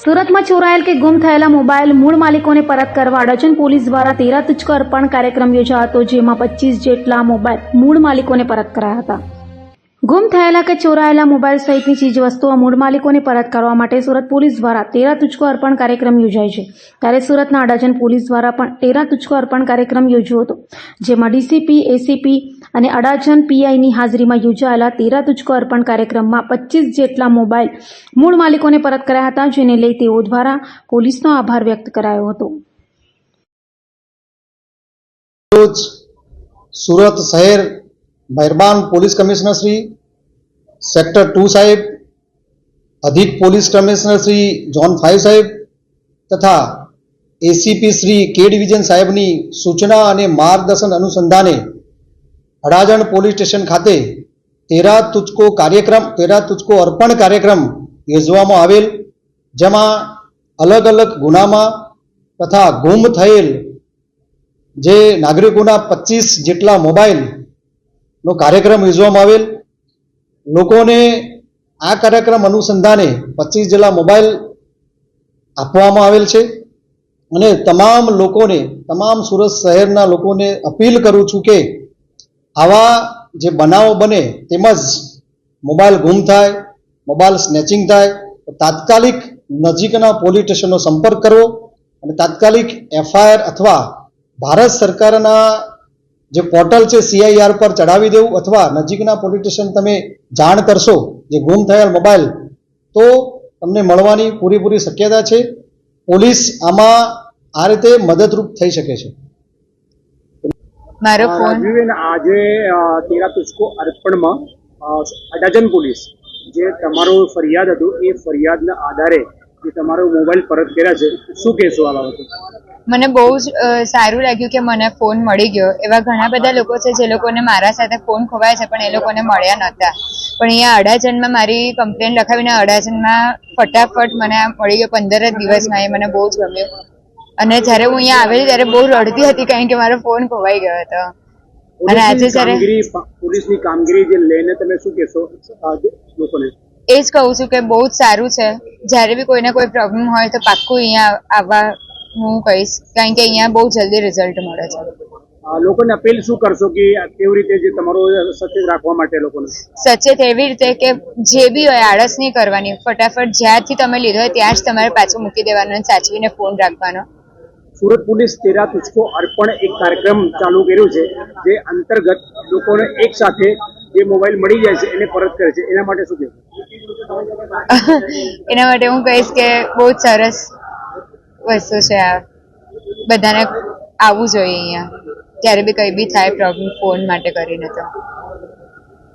સુરતમાં ચોરાયેલ કે ગુમ થયેલા મોબાઈલ મૂળ માલિકોને પરત કરવા અડાજણ પોલીસ દ્વારા 13 તુચકો અર્પણ કાર્યક્રમ યોજાયો હતો, જેમાં 25 જેટલા મોબાઈલ મૂળ માલિકોને પરત કરાયા હતા. ગુમ થયેલા કે ચોરાયેલા મોબાઈલ સહિતની ચીજવસ્તુઓ મૂળ માલિકોને પરત કરવા માટે સુરત પોલીસ દ્વારા 13 તુચકો અર્પણ કાર્યક્રમ યોજાય છે. ત્યારે સુરતના અડાજણ પોલીસ દ્વારા પણ 13 તુચકો અર્પણ કાર્યક્રમ યોજ્યો હતો, જેમાં ડીસીપી, એસીપી અને અડાજણ પીઆઈની હાજરીમાં યોજાયેલા 13 તુચકો અર્પણ કાર્યક્રમમાં 25 જેટલા મોબાઈલ મૂળ માલિકોને પરત કરાયા હતા, જેને લઈ તેઓ દ્વારા પોલીસનો આભાર વ્યક્ત કરાયો હતો. સુરત શહેર મહેરબાન પોલીસ કમિશનર શ્રી સેક્ટર 2 સાહેબ, અધિક પોલીસ કમિશનર શ્રી ઝોન 5 સાહેબ તથા એસીપી શ્રી કે ડિવિઝન સાહેબની સૂચના અને માર્ગદર્શન અનુસંધાને અડાજણ પોલીસ સ્ટેશન ખાતે 13 તુચકો અર્પણ કાર્યક્રમ યોજવામાં આવેલ, જેમાં અલગ અલગ ગુનામાં તથા ગુમ થયેલ જે નાગરિકોના 25 જેટલા મોબાઈલનો કાર્યક્રમ યોજવામાં આવેલ. લોકોને આ કાર્યક્રમ અનુસંધાને 25 જેટલા મોબાઈલ આપવામાં આવેલ છે અને તમામ લોકોને, તમામ સુરત શહેરના લોકોને અપીલ કરું છું કે આવા જે બનાવો બને તેમજ મોબાઈલ ગુમ થાય, મોબાઈલ સ્નેચિંગ થાય તો તાત્કાલિક નજીકના પોલીસ સ્ટેશનનો સંપર્ક કરવો અને તાત્કાલિક એફઆઈઆર અથવા ભારત સરકારના જે પોર્ટલ છે CIR પર ચડાવી દેવું અથવા નજીકના પોલીસ સ્ટેશન તમે જાણ કરશો જે ગુમ થયેલ મોબાઈલ તો તમને મળવાની પૂરેપૂરી શક્યતા છે. પોલીસ આમાં આ રીતે મદદરૂપ થઈ શકે છે. મારો ફોન આજે 13 તુચકો અર્પણમાં અડાજણ પોલીસ જે તમારો ફરિયાદ હતું એ ફરિયાદના આધારે જે તમારો મોબાઈલ પરત કર્યા છે, શું કહેશો આ બાબતે? મને બહુ જ સારું લાગ્યું કે મને ફોન મળી ગયો. એવા ઘણા બધા લોકો છે જે લોકોને મારા સાથે ફોન ખોવાય છે પણ એ લોકોને મળ્યા નહોતા, પણ અહીંયા અડાજણમાં મારી કમ્પ્લેન લખાવીને અડાજણમાં ફટાફટ મને મળી ગયો 15 જ દિવસમાં. એ મને બહુ જ ગમ્યું અને જ્યારે હું અહીંયા આવેલી ત્યારે બહુ રડતી હતી કારણ કે મારો ફોન ખોવાઈ ગયો હતો. અને આજે જ્યારે પોલીસની કામગીરી જે લઈને તમે શું કહેશો લોકોને? એ જ કહું છું કે બહુ જ સારું છે. જ્યારે બી કોઈને કોઈ પ્રોબ્લેમ હોય તો પાક્કું અહીંયા આવવા હું કહીશ, કારણ કે અહીંયા બહુ જલ્દી રિઝલ્ટ મળે છે. લોકોને અપીલ શું કરશો કે કેવી રીતે જે તમારો સચેત રાખવા માટે લોકોને? સચેત એવી રીતે કે જે બી હોય આળસ નહીં કરવાની, ફટાફટ જ્યાંથી તમે લીધો હોય ત્યાં જ તમારે પાછું મૂકી દેવાનો અને સાચવીને ફોન રાખવાનો. સુરત પોલીસ 13 તુચકો અર્પણ એક કાર્યક્રમ ચાલુ કર્યું છે જે અંતર્ગત લોકોને એક સાથે જે મોબાઈલ મળી જાય છે એને પરત કરે છે, એના માટે શું કહેશો? એના માટે હું કહીશ કે બહુ જ સરસ વસ્તુ છે આ. બધાને આવવું જોઈએ અહીંયા, ત્યારે બી કંઈ બી થાય પ્રોબ્લેમ ફોન માટે કરીને તો.